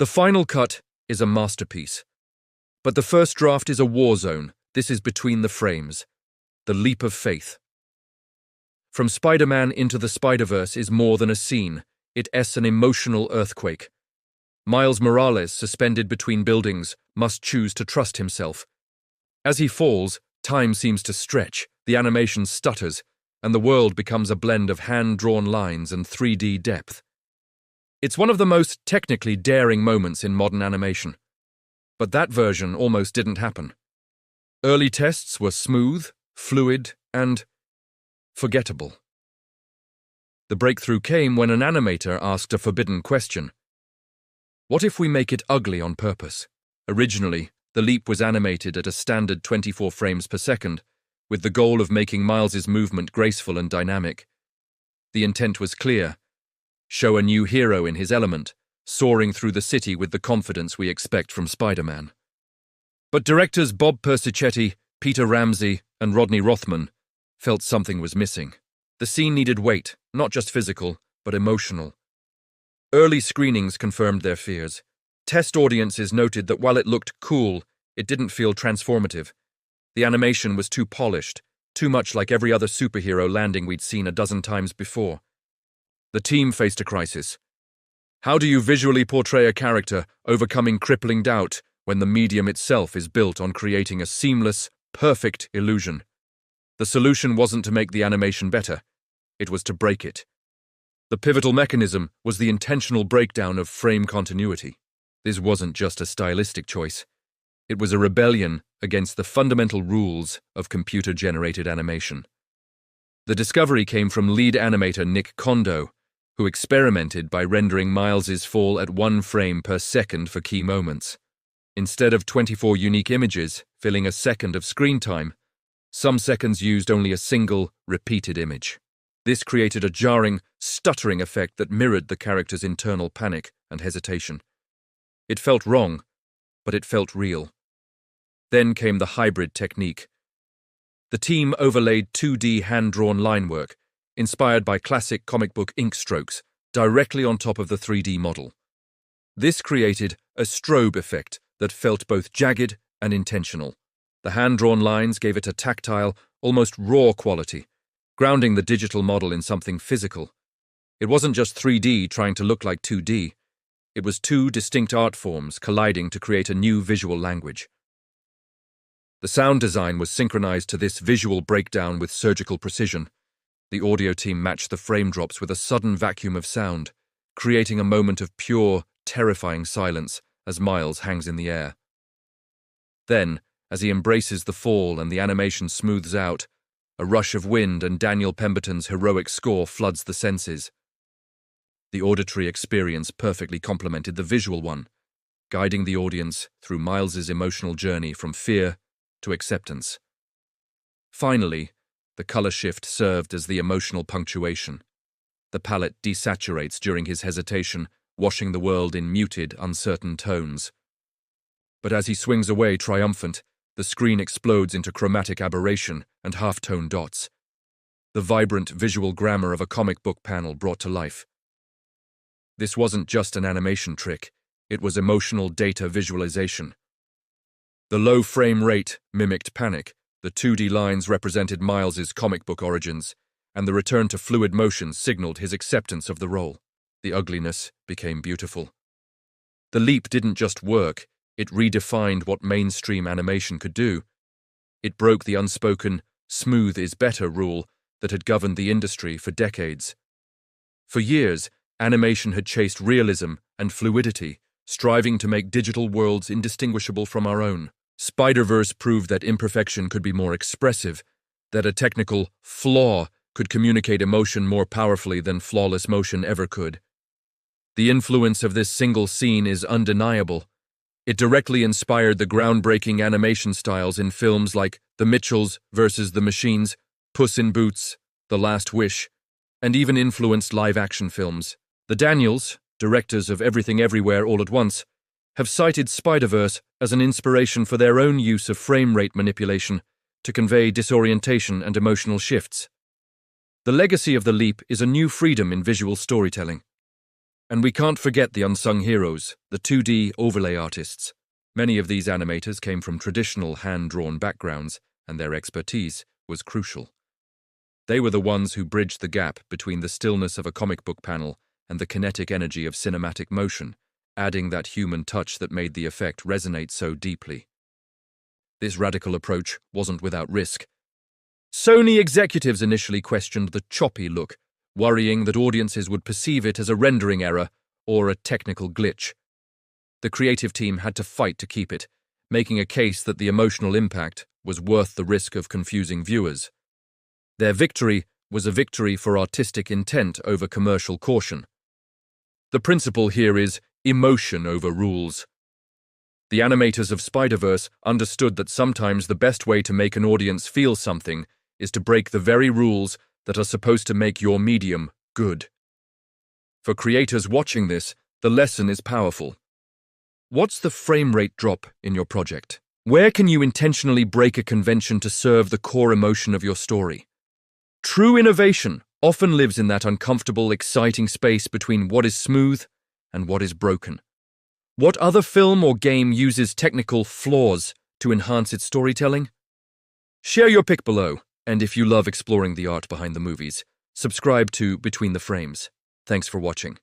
The final cut is a masterpiece. But the first draft is a war zone. This is between the frames. The leap of faith. From Spider-Man Into the Spider-Verse is more than a scene. It's an emotional earthquake. Miles Morales, suspended between buildings, must choose to trust himself. As he falls, time seems to stretch, the animation stutters, and the world becomes a blend of hand-drawn lines and 3D depth. It's one of the most technically daring moments in modern animation. But that version almost didn't happen. Early tests were smooth, fluid, and forgettable. The breakthrough came when an animator asked a forbidden question. What if we make it ugly on purpose? Originally, the leap was animated at a standard 24 frames per second, with the goal of making Miles's movement graceful and dynamic. The intent was clear. Show a new hero in his element, soaring through the city with the confidence we expect from Spider-Man. But directors Bob Persichetti, Peter Ramsey, and Rodney Rothman felt something was missing. The scene needed weight, not just physical, but emotional. Early screenings confirmed their fears. Test audiences noted that while it looked cool, it didn't feel transformative. The animation was too polished, too much like every other superhero landing we'd seen a dozen times before. The team faced a crisis. How do you visually portray a character overcoming crippling doubt when the medium itself is built on creating a seamless, perfect illusion? The solution wasn't to make the animation better. It was to break it. The pivotal mechanism was the intentional breakdown of frame continuity. This wasn't just a stylistic choice. It was a rebellion against the fundamental rules of computer-generated animation. The discovery came from lead animator Nick Kondo, who experimented by rendering Miles's fall at 1 frame per second for key moments. Instead of 24 unique images filling a second of screen time, some seconds used only a single, repeated image. This created a jarring, stuttering effect that mirrored the character's internal panic and hesitation. It felt wrong, but it felt real. Then came the hybrid technique. The team overlaid 2D hand-drawn line work, inspired by classic comic book ink strokes, directly on top of the 3D model. This created a strobe effect that felt both jagged and intentional. The hand-drawn lines gave it a tactile, almost raw quality, grounding the digital model in something physical. It wasn't just 3D trying to look like 2D. It was two distinct art forms colliding to create a new visual language. The sound design was synchronized to this visual breakdown with surgical precision. The audio team matched the frame drops with a sudden vacuum of sound, creating a moment of pure, terrifying silence as Miles hangs in the air. Then, as he embraces the fall and the animation smooths out, a rush of wind and Daniel Pemberton's heroic score floods the senses. The auditory experience perfectly complemented the visual one, guiding the audience through Miles's emotional journey from fear to acceptance. Finally, the color shift served as the emotional punctuation. The palette desaturates during his hesitation, washing the world in muted, uncertain tones. But as he swings away triumphant, the screen explodes into chromatic aberration and half-tone dots. The vibrant visual grammar of a comic book panel brought to life. This wasn't just an animation trick, it was emotional data visualization. The low frame rate mimicked panic, the 2D lines represented Miles's comic book origins, and the return to fluid motion signaled his acceptance of the role. The ugliness became beautiful. The leap didn't just work, it redefined what mainstream animation could do. It broke the unspoken, smooth is better rule that had governed the industry for decades. For years, animation had chased realism and fluidity, striving to make digital worlds indistinguishable from our own. Spider-Verse proved that imperfection could be more expressive, that a technical flaw could communicate emotion more powerfully than flawless motion ever could. The influence of this single scene is undeniable. It directly inspired the groundbreaking animation styles in films like The Mitchells vs. the Machines, Puss in Boots, The Last Wish, and even influenced live-action films. The Daniels, directors of Everything Everywhere All at Once, have cited Spider-Verse as an inspiration for their own use of frame rate manipulation to convey disorientation and emotional shifts. The legacy of the leap is a new freedom in visual storytelling. And we can't forget the unsung heroes, the 2D overlay artists. Many of these animators came from traditional hand-drawn backgrounds, and their expertise was crucial. They were the ones who bridged the gap between the stillness of a comic book panel and the kinetic energy of cinematic motion, adding that human touch that made the effect resonate so deeply. This radical approach wasn't without risk. Sony executives initially questioned the choppy look, worrying that audiences would perceive it as a rendering error or a technical glitch. The creative team had to fight to keep it, making a case that the emotional impact was worth the risk of confusing viewers. Their victory was a victory for artistic intent over commercial caution. The principle here is emotion over rules. The animators of Spider-Verse understood that sometimes the best way to make an audience feel something is to break the very rules that are supposed to make your medium good. For creators watching this, the lesson is powerful. What's the frame rate drop in your project? Where can you intentionally break a convention to serve the core emotion of your story? True innovation often lives in that uncomfortable, exciting space between what is smooth and what is broken. What other film or game uses technical flaws to enhance its storytelling? Share your pick below, and if you love exploring the art behind the movies, subscribe to Between the Frames. Thanks for watching.